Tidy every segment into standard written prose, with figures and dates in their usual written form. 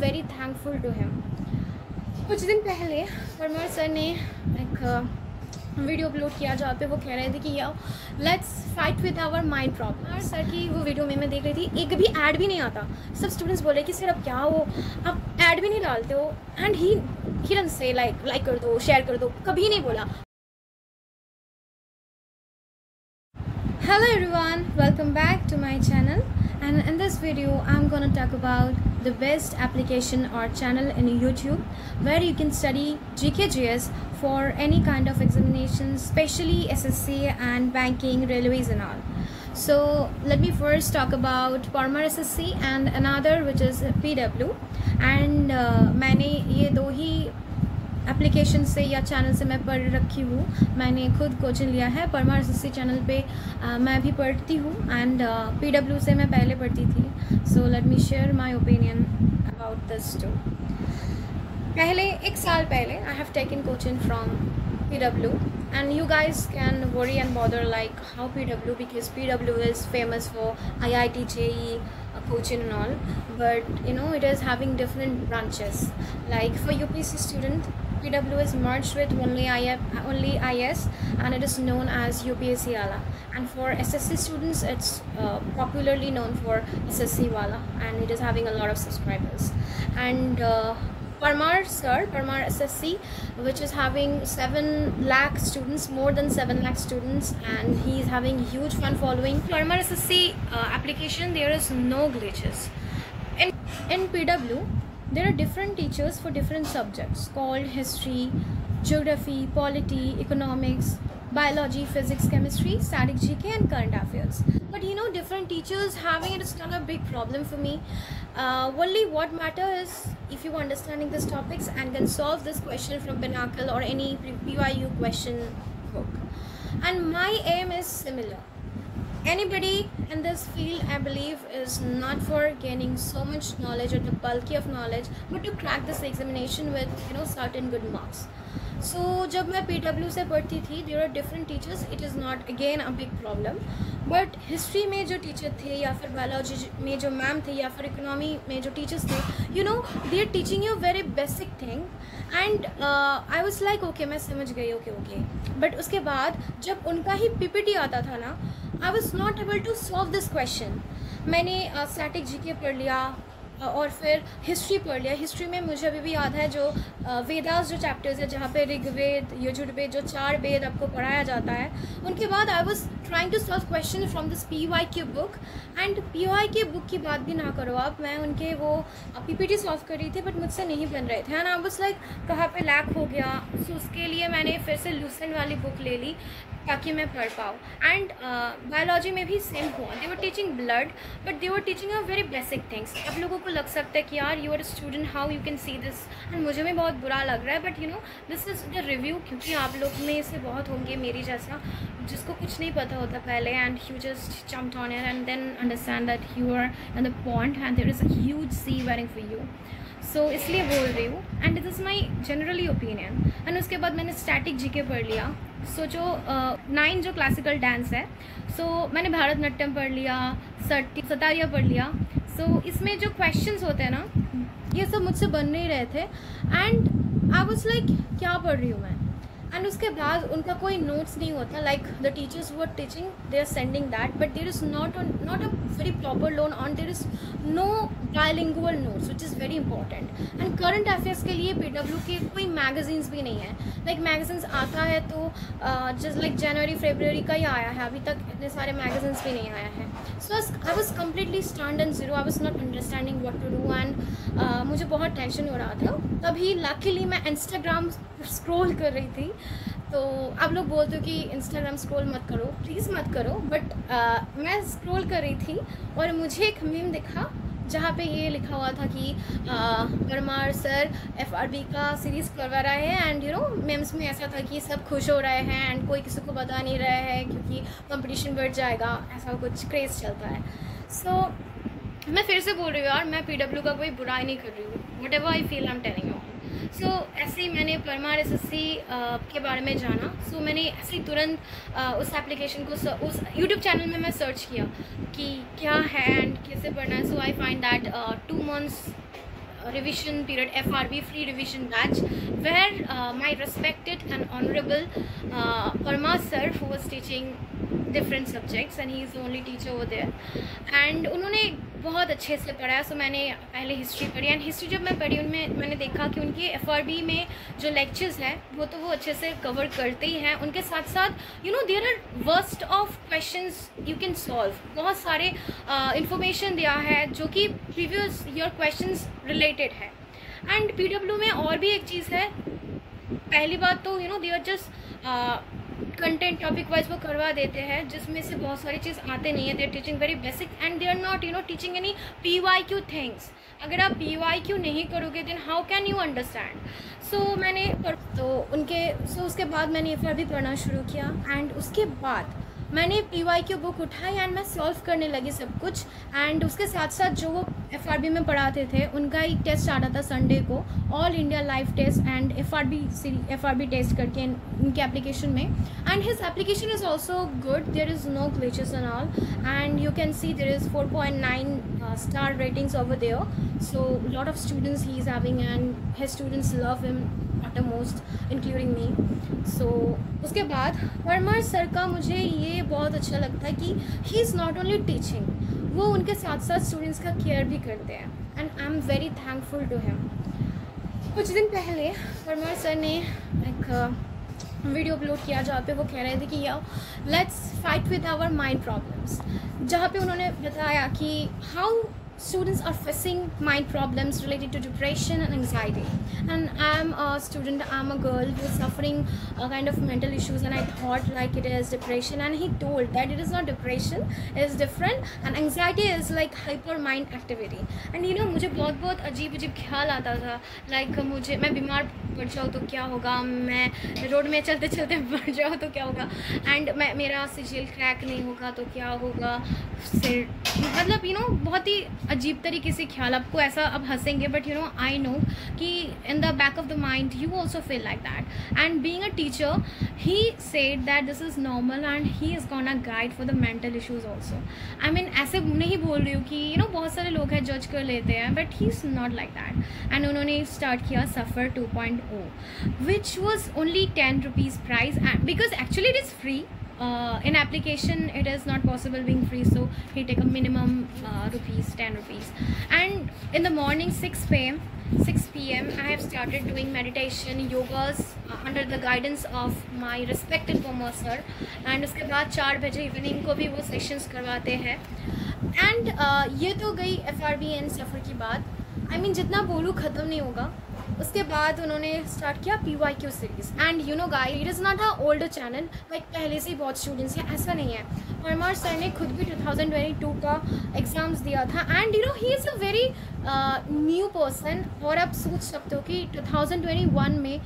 Very thankful to him. कुछ दिन पहले परमार सर ने एक वीडियो अपलोड किया जहाँ पे वो कह रहे थे कि यार let's fight with our mind problem. Sir की वो वीडियो में मैं देख रही थी, एक भी ऐड भी नहीं आता। सब स्टूडेंट्स बोले कि सर अब क्या हो, आप ऐड भी नहीं डालते हो। And he don't say like कर दो, शेयर कर दो, कभी नहीं बोला। Hello everyone, welcome back to my channel, and in this video I'm gonna talk about the best application or channel in YouTube where you can study GK/GS for any kind of examinations, especially SSC and banking, railways and all. So let me first talk about Parmar SSC and another which is PW, and मैंने ये दो ही application से या channel से मैं पढ़ रखी हूँ। मैंने खुद कोचिंग लिया है। परमार एसएससी चैनल पे मैं भी पढ़ती हूँ एंड पीडब्ल्यू से मैं पहले पढ़ती थी। So let me share my opinion about this too. पहले एक साल पहले I have taken coaching from PW and you guys can worry and bother like how PW, because PW is famous for IIT, JEE, coaching and all, but you know it is having different branches. Like for UPSC student, PW is merged with only IS and it is known as UPSC Wala, and for SSC students it's popularly known for SSC Wala, and it is having a lot of subscribers. And Parmar sir, Parmar SSC, which is having 7 lakh students, more than 7 lakh students, and he is having huge fan following. Parmar SSC application, there is no glitches. In PW, there are different teachers for different subjects called history, geography, polity, economics, biology, physics, chemistry, static GK and current affairs. But you know, different teachers having it is not a big problem for me. Only what matters is if you are understanding these topics and can solve this question from Pinnacle or any PYU question book. And my aim is similar. Anybody in this field, I believe, is not for gaining so much knowledge or the bulky of knowledge, but to crack this examination with certain good marks. So जब मैं PW से पढ़ती थी, there are different teachers. It is not again a big problem. But history में जो teacher थे या फिर biology में जो मैम थे या फिर economy में जो टीचर्स थे, they are teaching you very basic thing. And I was like okay, मैं समझ गई, okay. But उसके बाद जब उनका ही PPT आता था ना, I was not able to solve this question. मैंने static GK पढ़ लिया और फिर हिस्ट्री पढ़ लिया। हिस्ट्री में मुझे अभी भी याद है जो वेदास जो चैप्टर्स है जहाँ पे ऋग्वेद, यजुर्वेद, जो 4 वेद आपको पढ़ाया जाता है, उनके बाद I was trying to solve question from this PYQ book. And PYQ book की बात भी ना करो आप, मैं उनके वो PPT सॉल्व कर रही थी बट मुझसे नहीं बन रहे थे एंड आई वाज लाइक कहाँ पे लैक हो गया। सो उसके लिए मैंने फिर से लूसेंट वाली बुक ले ली ताकि मैं पढ़ पाऊँ। एंड बायोलॉजी में भी सेम हुआ, they were teaching blood but they were teaching a very basic things. आप लोगों को लग सकता है कि यार you are a student, how you can see this, and मुझे भी बहुत बुरा लग रहा है, but this is the review, क्योंकि आप लोग में से बहुत होंगे मेरी जैसा जिसको कुछ नहीं पता होता पहले, and you just jumped on it and then understand that you are in the point and there is a huge sea waiting for you. So इसलिए बोल रही हूँ and this is my generally opinion. And उसके बाद मैंने static GK पढ़ लिया। सो जो 9 जो क्लासिकल डांस है, सो मैंने भारतनाट्यम पढ़ लिया, सतारिया पढ़ लिया। सो इसमें जो क्वेश्चंस होते हैं ना, ये सब मुझसे बन नहीं रहे थे एंड आई वाज लाइक क्या पढ़ रही हूँ मैं। एंड उसके बाद उनका कोई नोट्स नहीं होता, like the teachers who are teaching they are sending that, but there is not a very proper loan on, there is no bilingual notes which is very important. And current affairs के लिए PW के कोई magazines भी नहीं है। Like magazines आता है तो जस्ट लाइक जनवरी फरवरी का ही आया है, अभी तक इतने सारे मैगजीन्स भी नहीं आया है। So I was completely stunned and zero, I was not understanding what to do and मुझे बहुत टेंशन हो रहा था। तभी लकीली मैं इंस्टाग्राम स्क्रॉल कर रही थी, तो आप लोग बोलते हो कि इंस्टाग्राम स्क्रॉल मत करो, प्लीज़ मत करो, बट मैं स्क्रॉल कर रही थी और मुझे एक मीम दिखा जहाँ पे ये लिखा हुआ था कि परमार सर FRB का सीरीज़ करवा रहे हैं एंड मेम्स में ऐसा था कि सब खुश हो रहे हैं एंड कोई किसी को बता नहीं रहा है क्योंकि कंपटीशन बढ़ जाएगा, ऐसा कुछ क्रेज़ चलता है। सो मैं फिर से बोल रही हूँ यार, मैं PW का कोई बुराई नहीं कर रही हूँ, whatever I feel I am telling you. So ऐसे ही मैंने परमार SSC के बारे में जाना। सो मैंने ऐसे ही तुरंत उस एप्लीकेशन को उस यूट्यूब चैनल में मैं सर्च किया कि क्या है एंड कैसे पढ़ना है। So I find that 2 months revision period, FRB free revision batch, where my respected and honorable Parmar sir, who was teaching different subjects and he is the only teacher over there, and उन्होंने बहुत अच्छे से पढ़ाया. सो मैंने पहले history पढ़ी, and history जब मैं पढ़ी उनमें मैंने देखा कि उनके FRB में जो लेक्चर्स हैं वो तो वो अच्छे से कवर करते ही हैं. उनके साथ साथ there are worst of questions you can solve. बहुत सारे इंफॉर्मेशन दिया है जो कि प्रीवियस ईयर क्वेश्चंस रिलेटेड है. एंड PW में और भी एक चीज़ है. पहली बात तो they are just content topic wise वो करवा देते हैं, जिसमें से बहुत सारी चीज़ आते नहीं है. They are teaching very basic and they are not teaching any PYQ things. अगर आप PYQ नहीं करोगे then how can you understand. उसके बाद मैंने FRB पढ़ना शुरू किया, एंड उसके बाद मैंने PYQ बुक उठाई एंड मैं सॉल्व करने लगी सब कुछ. एंड उसके साथ साथ जो वो FRB में पढ़ाते थे उनका एक टेस्ट आता था संडे को, all India live test and FRB test करके उनके एप्लीकेशन में. And his application is also good, there is no glitches and all, and you can see there is 4.9 star ratings over there. So lot of students he is having and his students love him uttermost including me. So उसके बाद Parmar sir का मुझे ये बहुत अच्छा लगता है कि he is not only teaching, वो उनके साथ साथ स्टूडेंट्स का केयर भी करते हैं, and I am very thankful to him. कुछ दिन पहले परमार सर ने एक वीडियो अपलोड किया जहाँ पे वो कह रहे थे कि let's fight with our mind problems, जहाँ पे उन्होंने बताया कि how students are facing mind problems related to depression and anxiety. And I am a student, I am a girl who is suffering a kind of mental issues, and I thought like it is depression, and he told that it is not depression, it is different, and anxiety is like hyper mind activity. And मुझे बहुत अजीब ख्याल आता था, like मैं बीमार पड़ जाऊँ तो क्या होगा, मैं रोड में चलते चलते मर जाऊँ तो क्या होगा, एंड मेरा सिजिल क्रैक नहीं होगा तो क्या होगा, फिर मतलब बहुत ही अजीब तरीके से ख्याल. आपको ऐसा अब हंसेंगे, बट आई नो कि in the back of the mind you also feel like that. And being a teacher he said that this is normal and he is gonna guide for the mental issues also. I mean ऐसे नहीं बोल रही हूँ कि बहुत सारे लोग हैं जज कर लेते हैं, but he is not like that. And उन्होंने स्टार्ट किया सफ़र 2.0 which was only 10 rupees price, because actually it is free. In application it is not possible being free, so he take a minimum rupees 10 rupees. And in the morning 6 p.m. I have started doing meditation yogas under the guidance of my respected Parmar sir. And उसके बाद 4 बजे evening को भी वो sessions करवाते हैं. And ये तो गई FRB एंड सफ़र की बात. आई मीन जितना बोलूँ ख़त्म नहीं होगा. उसके बाद उन्होंने स्टार्ट किया PYQ series. And guys, it is not a older channel, like पहले से ही बहुत स्टूडेंट्स हैं, ऐसा नहीं है. परमार सर ने खुद भी 2022 का एग्ज़ाम्स दिया था, and he is a very new person. और आप सोच सकते हो कि 2021 में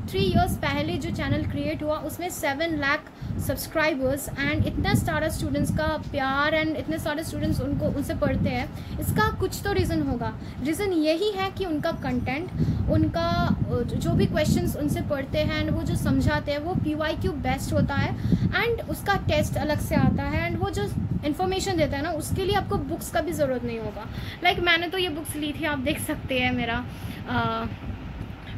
3 इयर्स पहले जो चैनल क्रिएट हुआ उसमें 7 लाख सब्सक्राइबर्स, एंड इतना सारा स्टूडेंट्स का प्यार, एंड इतने सारे स्टूडेंट्स उनसे पढ़ते हैं. इसका कुछ तो रीज़न होगा. रीज़न यही है कि उनका कंटेंट, उनका जो भी क्वेश्चंस उनसे पढ़ते हैं एंड वो जो समझाते हैं वो PYQ बेस्ट होता है, एंड उसका टेस्ट अलग से आता है, एंड वो जो इन्फॉर्मेशन देता है ना उसके लिए आपको बुक्स का भी ज़रूरत नहीं होगा. लाइक मैंने तो ये बुक्स ली थी, आप देख सकते हैं मेरा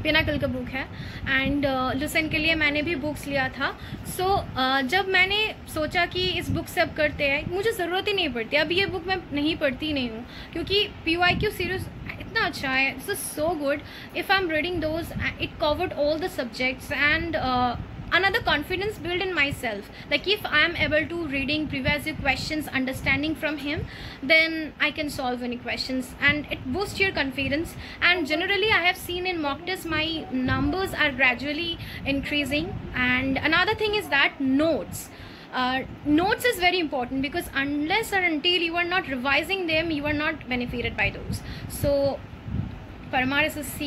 पिनाकल का बुक है, एंड लुसेंट के लिए मैंने भी बुक्स लिया था. सो जब मैंने सोचा कि इस बुक से अब करते हैं, मुझे ज़रूरत ही नहीं पड़ती. अब ये बुक मैं नहीं पढ़ती नहीं हूँ क्योंकि PYQ सीरीज़ इतना अच्छा है. It's so good. If I am reading those, it covered all the subjects, and another confidence built in myself. Like if I am able to reading previous questions, understanding from him, then I can solve any questions, and it boosts your confidence. And generally I have seen in mock tests my numbers are gradually increasing. And another thing is that notes is very important, because unless or until you are not revising them, you are not benefited by those. So Parmar SSC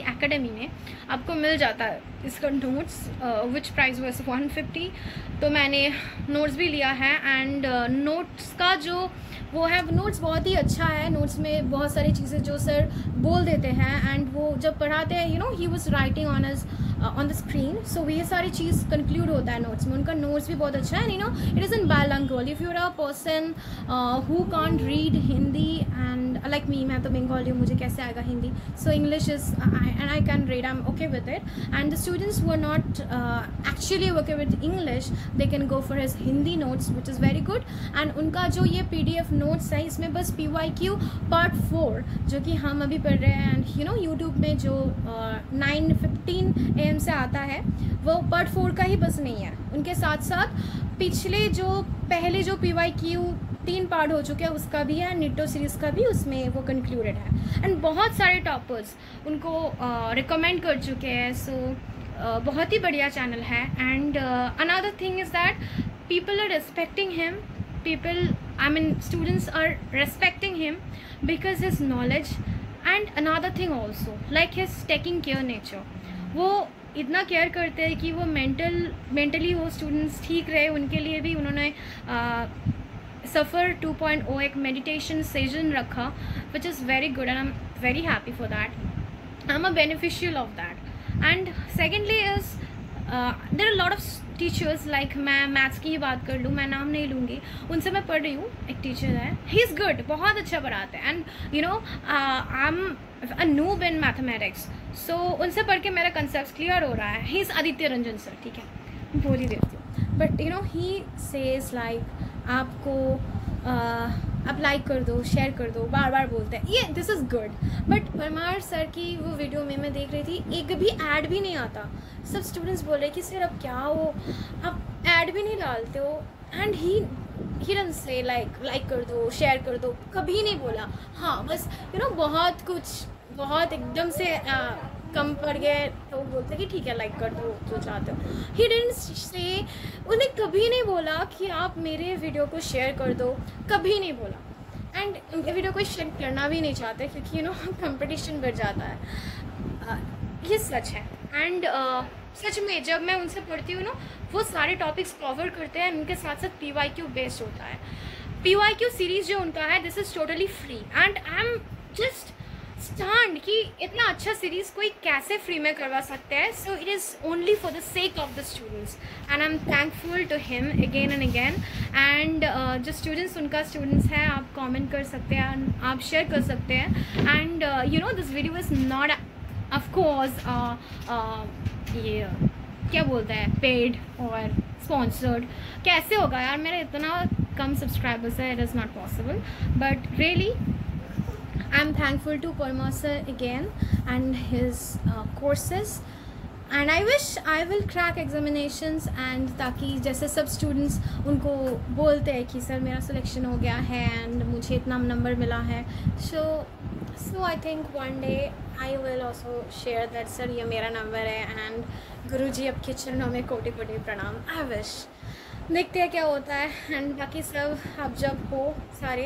academy में आपको मिल जाता है इसका notes, which price was 150. तो मैंने notes भी लिया है, एंड नोट्स का जो वो है, नोट्स बहुत ही अच्छा है. नोट्स में बहुत सारी चीज़ें जो सर बोल देते हैं, एंड वो जब पढ़ाते हैं he was writing on the screen, so ये सारी चीज़ कंक्लूड होता है नोट्स में. उनका नोट्स भी बहुत अच्छा है. It is in bilanguage. If you are a person who can't read Hindi and and like me, मैं तो बंगाली हूँ, मुझे कैसे आएगा Hindi. So English is and I can read, I am okay with it. And the students who are not actually okay with English, they can go for his Hindi notes which is very good. And उनका जो ये PDF notes है, इसमें बस PYQ part 4 जो कि हम अभी पढ़ रहे हैं, एंड यू नो यूट्यूब में जो 9:15 AM से आता है, वो पार्ट 4 का ही बस नहीं है. उनके साथ साथ पिछले जो पहले जो PYQ 3 पार्ट हो चुके हैं उसका भी है, निटो सीरीज़ का भी उसमें वो कंक्लूडेड है. एंड बहुत सारे टॉपर्स उनको रिकमेंड कर चुके हैं. सो बहुत ही बढ़िया चैनल है. And another thing is that people are respecting him, students are respecting him because his knowledge. And another thing also, like his taking care nature, वो इतना केयर करते हैं कि वो मेंटली वो स्टूडेंट्स ठीक रहे. उनके लिए भी उन्होंने सफ़र 2.0 एक मेडिटेशन सेशन रखा, which is very good and I am very happy for that. I am a beneficial of that. And secondly is there are lot of teachers, like मैं मैथ्स की ही बात कर लूँ, मैं नाम नहीं लूँगी, उनसे मैं पढ़ रही हूँ. एक टीचर है, ही इज़ गुड, बहुत अच्छा पढ़ाते हैं. And you know I am a noob in mathematics, so उनसे पढ़ के मेरा कंसेप्ट क्लियर हो रहा है. He is Aditya Ranjan sir, ठीक है, बोल ही देती हूँ. But you know he says like आपको आप लाइक कर दो, शेयर कर दो, बार बार बोलते हैं ये, this is good. But Parmar sir की वो वीडियो में मैं देख रही थी, एक भी ऐड भी नहीं आता. सब स्टूडेंट्स बोल रहे कि सर अब क्या हो, आप ऐड भी नहीं डालते हो. And he don't say like कर दो, शेयर कर दो, कभी नहीं बोला. हाँ बस यू नो बहुत कुछ, बहुत एकदम से कम पड़ गए तो बोलते कि ठीक है लाइक कर दो जो चाहते हो. ही डिडंट से, उन्हें कभी नहीं बोला कि आप मेरे वीडियो को शेयर कर दो, कभी नहीं बोला. एंड उनके वीडियो को शेयर करना भी नहीं चाहते क्योंकि यू नो कंपटीशन बढ़ जाता है. ये सच है. एंड सच में जब मैं उनसे पढ़ती हूँ ना, वो सारे टॉपिक्स कवर करते हैं, उनके साथ साथ PYQ बेस्ड होता है. PYQ सीरीज़ जो उनका है, this is totally free. And I am just stunned कि इतना अच्छा सीरीज़ कोई कैसे फ्री में करवा सकते हैं. So it is only for the sake of the students and I am thankful to him again and again. And जो स्टूडेंट्स उनका स्टूडेंट्स हैं, आप कमेंट कर सकते हैं, आप शेयर कर सकते हैं. And you no this video is not of course ये क्या बोलते हैं, पेड और स्पॉन्सर्ड. कैसे होगा यार, मेरा इतना कम सब्सक्राइबर्स है, it is not possible. But really I am thankful to Parma sir again and his courses, and I wish I will crack examinations. And ताकि जैसे सब students उनको बोलते हैं कि सर मेरा सिलेक्शन हो गया है and मुझे इतना नंबर मिला है. So I think one day I will also share that sir ये मेरा नंबर है and गुरुजी आपके चरणों में कोटि कोटि प्रणाम. I wish. देखते हैं क्या होता है. एंड बाकी सब आप जब हो सारे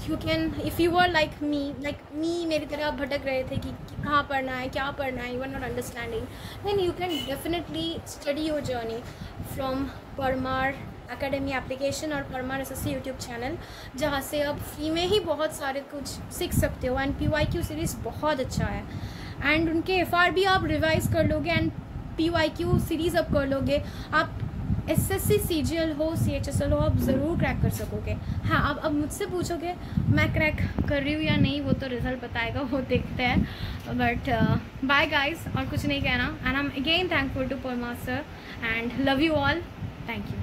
you can, if you are like me मेरी तरह आप भटक रहे थे कि कहाँ पढ़ना है, क्या पढ़ना है, you are not understanding, then you can definitely study your journey from Parmar academy application और परमार SSC यूट्यूब चैनल, जहाँ से आप फ्री में ही बहुत सारे कुछ सीख सकते हो. एंड PYQ सीरीज़ बहुत अच्छा है. एंड उनके FRB आप रिवाइज़ कर लोगे एंड PYQ सीरीज़ आप कर लोगे, आप SSC CGL हो, CHSL हो, आप ज़रूर क्रैक कर सकोगे. हाँ, आप अब मुझसे पूछोगे मैं क्रैक कर रही हूँ या नहीं, वो तो रिज़ल्ट बताएगा, वो देखते हैं. बट बाय गाइस, और कुछ नहीं कहना. And I am again thankful to Parmar sir and love you all. Thank you.